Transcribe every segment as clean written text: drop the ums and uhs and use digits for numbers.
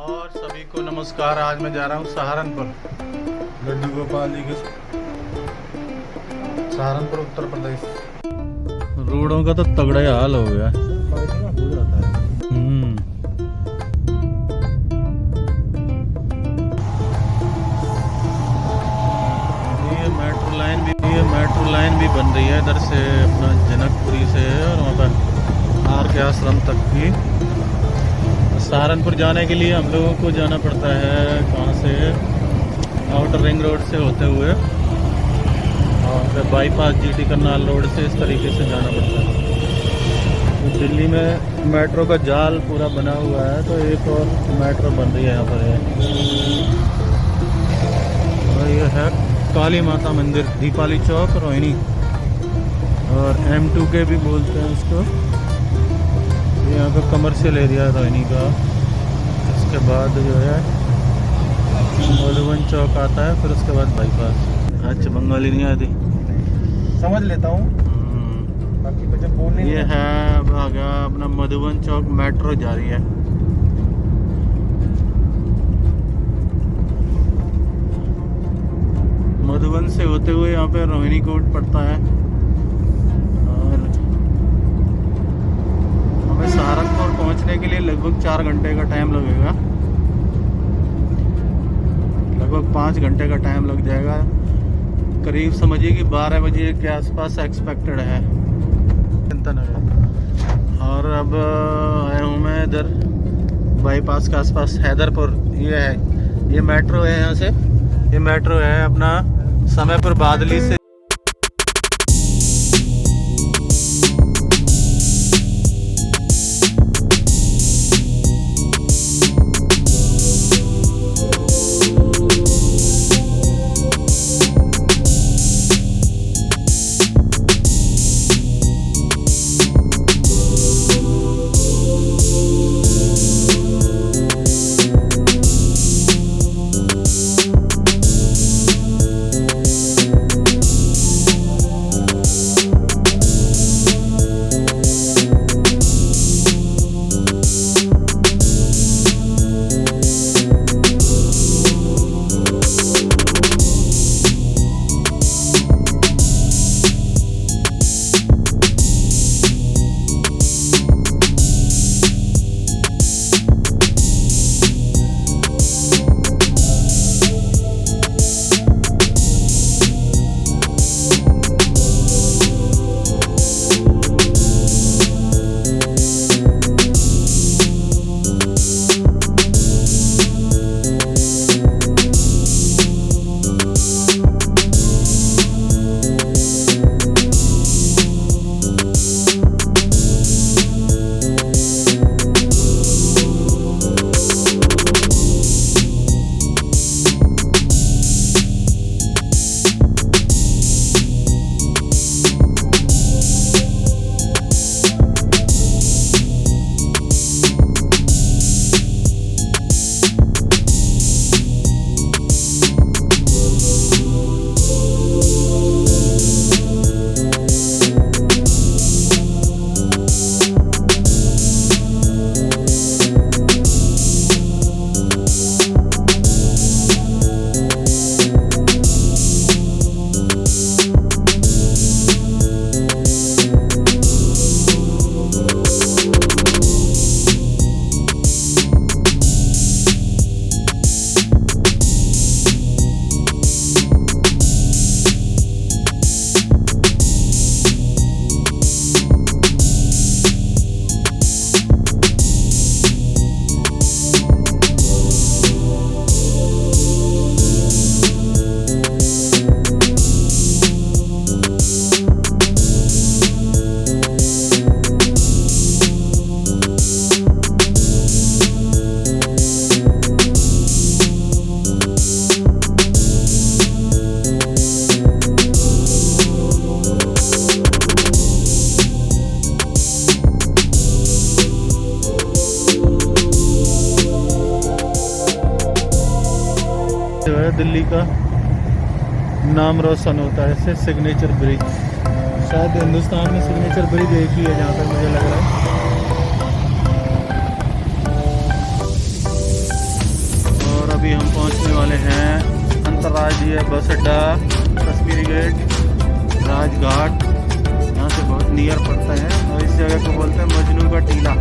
और सभी को नमस्कार। आज मैं जा रहा हूँ सहारनपुर, लड्डू गोपाल जी के सहारनपुर उत्तर प्रदेश। रोडों का तो तगड़ा ही हाल हो गया। ये मेट्रो लाइन भी बन रही है इधर से, अपना जनकपुरी से और वहाँ पर आर के आश्रम तक की। सहारनपुर जाने के लिए हम लोगों को जाना पड़ता है कहाँ से, आउटर रिंग रोड से होते हुए और फिर बाईपास जीटी करनाल रोड से इस तरीके से जाना पड़ता है। तो दिल्ली में मेट्रो का जाल पूरा बना हुआ है, तो एक और मेट्रो बन रही है यहाँ पर है। और ये है काली माता मंदिर, दीपाली चौक, रोहिणी, और M2K भी बोलते हैं उसको। यहाँ का कमर्शियल एरिया है रोहिणी का। इसके बाद जो है मधुबन चौक आता है, फिर उसके बाद बाईपास। अच्छा, बंगाली नहीं आती, समझ लेता हूँ, बाकी तो जब बोलने ये है अपना मधुबन चौक। मेट्रो जा रही है। मधुबन से होते हुए यहाँ पे रोहिणी कोट पड़ता है और हमें सहारनपुर पहुँचने के लिए लगभग 4 घंटे का टाइम लगेगा। लगभग 5 घंटे का टाइम लग जाएगा। करीब समझिए कि 12 बजे के आसपास एक्सपेक्टेड है। चिंतन है। और अब आया हूँ मैं इधर बाईपास के आसपास, हैदरपुर। ये है, ये मेट्रो है। यहाँ से ये मेट्रो है अपना समयपुर बादली से। दिल्ली का नाम रोशन होता है इससे। सिग्नेचर ब्रिज, शायद हिंदुस्तान में सिग्नेचर ब्रिज एक ही है जहाँ तक मुझे लग रहा है। ये है बस अड्डा, कश्मीरी गेट, राजघाट, यहाँ से बहुत नियर पड़ता है। और इस जगह को बोलते हैं मजनू का टीला।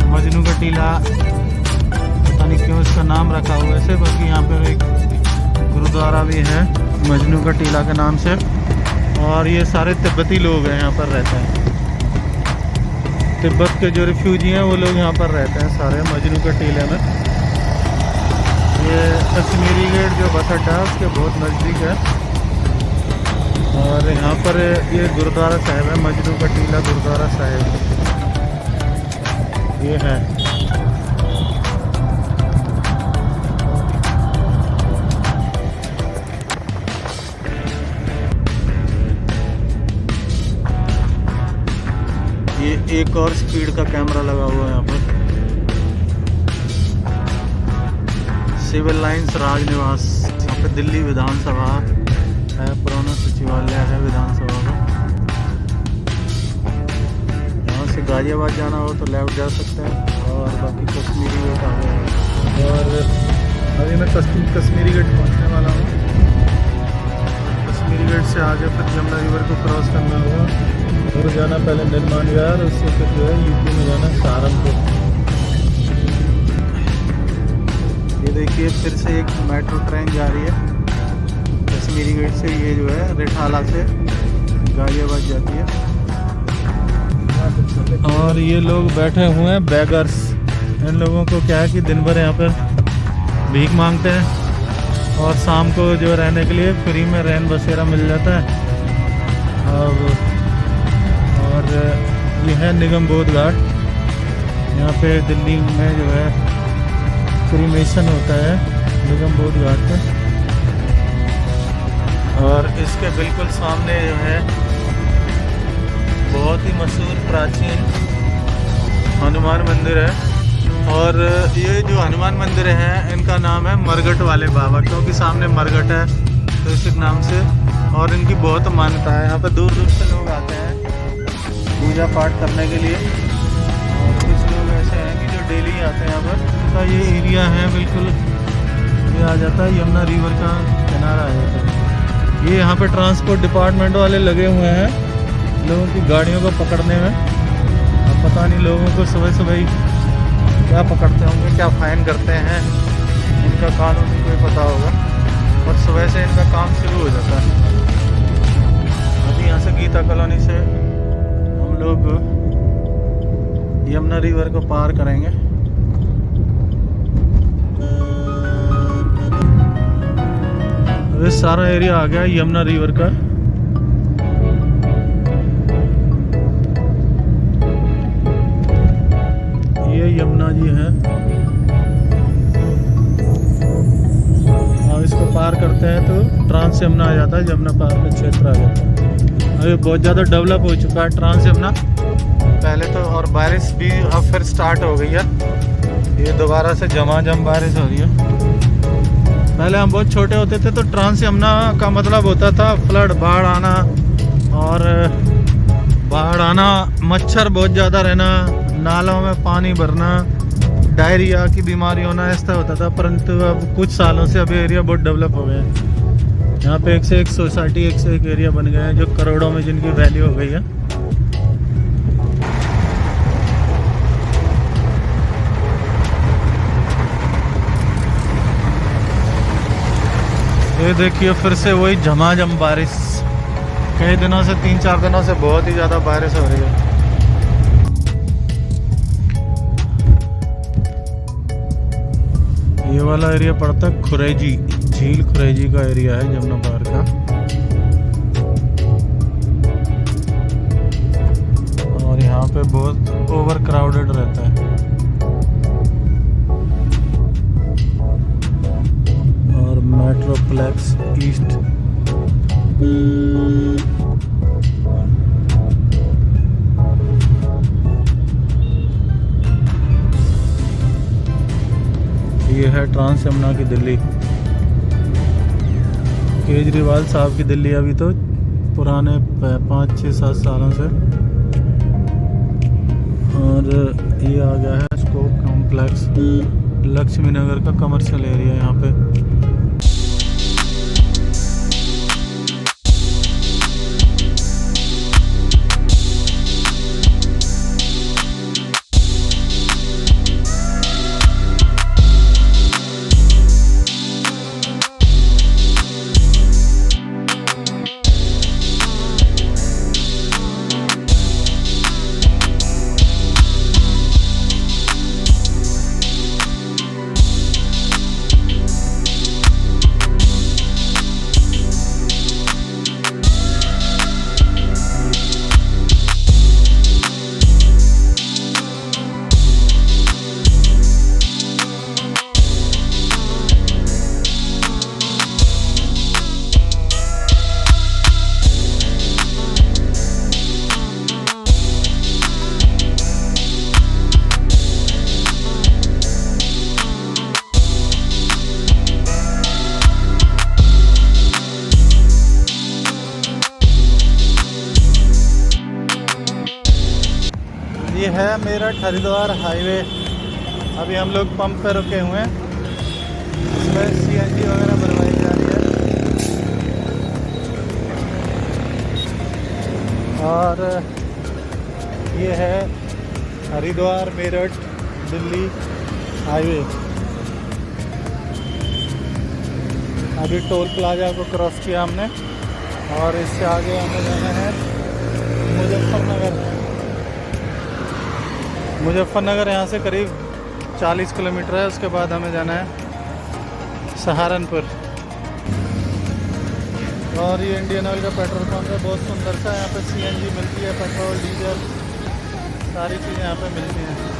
मजनू का टीला पता नहीं क्यों इसका नाम रखा हुआ है ऐसे, बाकी यहाँ पर एक गुरुद्वारा भी है मजनू का टीला के नाम से। और ये सारे तिब्बती लोग हैं, यहाँ पर रहते हैं। तिब्बत के जो रिफ्यूजी हैं वो लोग यहाँ पर रहते हैं सारे मजनू के टीले में। ये कश्मीरी गेट जो बस अड्डा है उसके बहुत नज़दीक है। और यहाँ पर ये गुरुद्वारा साहिब है, मजनू का टीला गुरुद्वारा साहिब ये है। ये एक और स्पीड का कैमरा लगा हुआ है यहाँ पर। सिविल लाइंस राजनिवास, यहाँ पे दिल्ली विधानसभा है, पुराना सचिवालय है विधानसभा का। यहाँ से गाजियाबाद जाना हो तो लेफ्ट जा सकते हैं, और बाकी कश्मीरी गेट आ गया है। और अभी मैं कश्मीरी गेट पहुँचने वाला हूँ। कश्मीरी गेट से आगे फिर यमुना रिवर को क्रॉस करना होगा और जाना पहले निर्माण विहार, उससे फिर जो है यूपी में जाना सहारनपुर। ये देखिए फिर से एक मेट्रो ट्रेन जा रही है कश्मीरी गेट से। ये जो है रिठाला से गाजियाबाद जाती है। और ये लोग बैठे हुए हैं बैगर्स। इन लोगों को क्या है कि दिन भर यहाँ पर भीख मांगते हैं और शाम को जो रहने के लिए फ्री में रैन बसेरा मिल जाता है। और ये है निगम बोध घाट। यहाँ पे दिल्ली में जो है क्रीमेशन होता है निगम बोध घाट पे। और इसके बिल्कुल सामने जो है बहुत ही मशहूर प्राचीन हनुमान मंदिर है। और ये जो हनुमान मंदिर है इनका नाम है मरघट वाले बाबा, क्योंकि सामने मरघट है तो इस नाम से। और इनकी बहुत मान्यता है। यहाँ पे दूर दूर से लोग आते हैं पूजा पाठ करने के लिए। और कुछ लोग ऐसे हैं कि जो डेली आते हैं यहाँ पर। इनका ये एरिया है बिल्कुल, ये आ जाता है यमुना रिवर का किनारा आ जाता है। ये यहाँ पे ट्रांसपोर्ट डिपार्टमेंट वाले लगे हुए हैं लोगों की गाड़ियों को पकड़ने में। अब पता नहीं लोगों को सुबह सुबह ही क्या पकड़ते होंगे, क्या फाइन करते हैं, इनका कानून कोई पता होगा। और सुबह से इनका काम शुरू हो जाता है। अभी यहाँ से गीता कॉलोनी से हम लोग यमुना रिवर को पार करेंगे। ये सारा एरिया आ गया यमुना रिवर का। ये यमुना जी है। और इसको पार करते हैं तो ट्रांस यमुना आ जाता है, यमुना पार का क्षेत्र आ जाता है। अभी बहुत ज़्यादा डेवलप हो चुका है ट्रांस यमुना पहले तो। और बारिश भी अब फिर स्टार्ट हो गई है। ये दोबारा से झमाझम बारिश हो रही है। पहले हम बहुत छोटे होते थे तो ट्रांस यमुना का मतलब होता था फ्लड, बाढ़ आना। और बाढ़ आना, मच्छर बहुत ज़्यादा रहना, नालों में पानी भरना, डायरिया की बीमारी होना, ऐसा होता था। परंतु अब कुछ सालों से अभी एरिया बहुत डेवलप हो गया है। यहाँ पे एक से एक सोसाइटी, एक से एक एरिया बन गए हैं जो करोड़ों में जिनकी वैल्यू हो गई है। ये देखिए फिर से वही झमाझम बारिश। कई दिनों से, 3-4 दिनों से बहुत ही ज़्यादा बारिश हो रही है। ये वाला एरिया पड़ता है खुरेजी, झील खुरेजी का एरिया है जमुना पार का। और यहाँ पे बहुत ओवर क्राउडेड रहता है। और मेट्रोप्लेक्स ईस्ट, ये है ट्रांस यमुना की दिल्ली। केजरीवाल साहब की दिल्ली अभी तो पुराने 5-6-7 सालों से। और ये आ गया है स्कोप कॉम्प्लेक्स, लक्ष्मी नगर का कमर्शियल एरिया यहाँ पे। है मेरठ हरिद्वार हाईवे। अभी हम लोग पंप पे रुके हुए हैं, इसमें सीएनजी वगैरह भरवाई जा रही है। और ये है हरिद्वार मेरठ दिल्ली हाईवे। अभी टोल प्लाजा को क्रॉस किया हमने और इससे आगे हमें जाना है मुजफ्फरनगर। मुजफ्फरनगर यहाँ से करीब 40 किलोमीटर है। उसके बाद हमें जाना है सहारनपुर। और ये इंडियन ऑयल का पेट्रोल पंप है, बहुत सुंदर सा। यहाँ पे सीएनजी मिलती है, पेट्रोल डीजल सारी चीज़ें यहाँ पे मिलती हैं।